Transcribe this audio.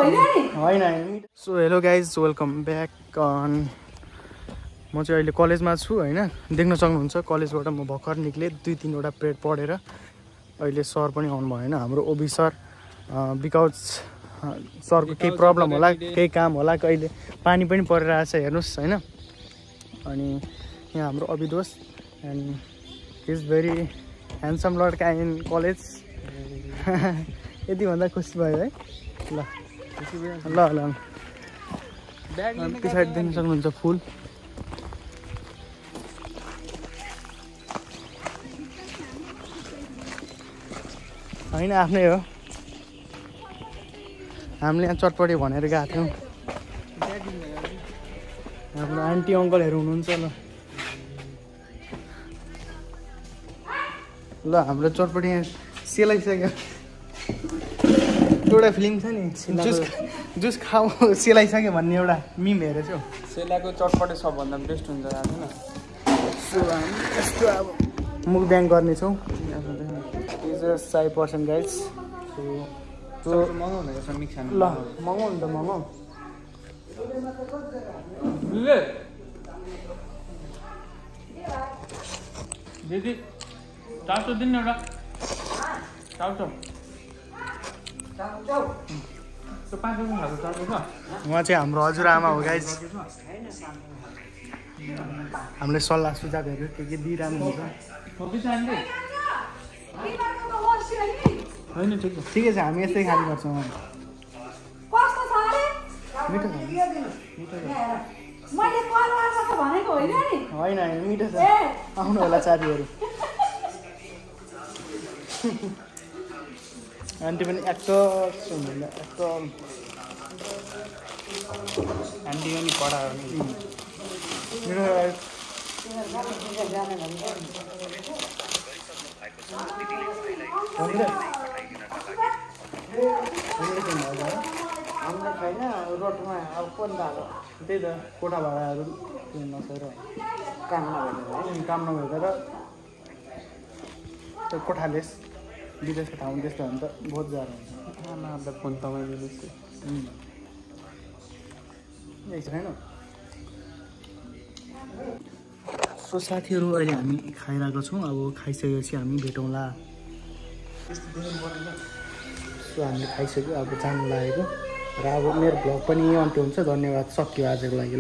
होइन। So hello guys, welcome back on. म चाहिँ अहिले कलेजमा छु होइन, देख्न सक्नुहुन्छ कलेजबाट म भर्खर निक्लेँ 2-3वटा पिरियड पढेर। अहिले सर पनि आउनुभयो होइन, हाम्रो ओबी सर। बिकज सरको केही प्रब्लम होला, केही काम होला, कहिले पानी पनि परिरहेछ हेर्नुहोस् होइन। अनि यहाँ हाम्रो Abhidosh and he is very handsome लड्का इन कलेज। यति भन्दा खुसी भयो है। ल ल ल पछाडि देख्न सक्नुहुन्छ फुल। होइन आफ्नै हो, हामीले यहाँ चटपटी भनेर गएको थियौँ। हाम्रो आन्टी अङ्कलहरू हुनुहुन्छ ल हाम्रो चटपटी यहाँ सेलाइसक्यो। एउटा फिल्म छ नि, जुस खाऊ सेलाइसक्यो भन्ने एउटा मिम हेरेछु। सेलाको चटपटे सबभन्दा बेस्ट हुन्छ होइन। यस्तो अब मुखब्याङ गर्नेछौँ। Is 5% guys. मगाउनु रहेछ मिक्स खानु। ल मगाउ नि त मगाउ। दिदी चाउचाउ दिनु एउटा चाउचाउ। उहाँ चाहिँ हाम्रो हजुरआमा हो गाइज। हामीले सल्लाह सुझावहरू के दिइरहनु हुन्छ। होइन ठिकै छ, हामी यस्तै खाने गर्छौँ। होइन होइन मिठो छ, आउनु होला साथीहरू। आन्टी पनि एक्टर हुनुहुन्छ, एक्टर। आन्टी पनि कडा हो नि। हामीलाई छैन रोडमा अब पनि भएको त्यही त कोठा भाडाहरू नसकेर काम नभएर त्यो कोठालेस विदेशको ठाउँ त्यस्तो भने त बहुत गाह्रो हुन्छ। फोन तपाईँले यही छैन। सो साथीहरू अहिले हामी खाइरहेको छौँ। अब खाइसकेपछि हामी भेटौँला। सो हामीले खाइसक्यो, अब जानु लागेको। र अब मेरो भ्लग पनि अन्त्य हुन्छ। धन्यवाद, सक्यो आजको लागि।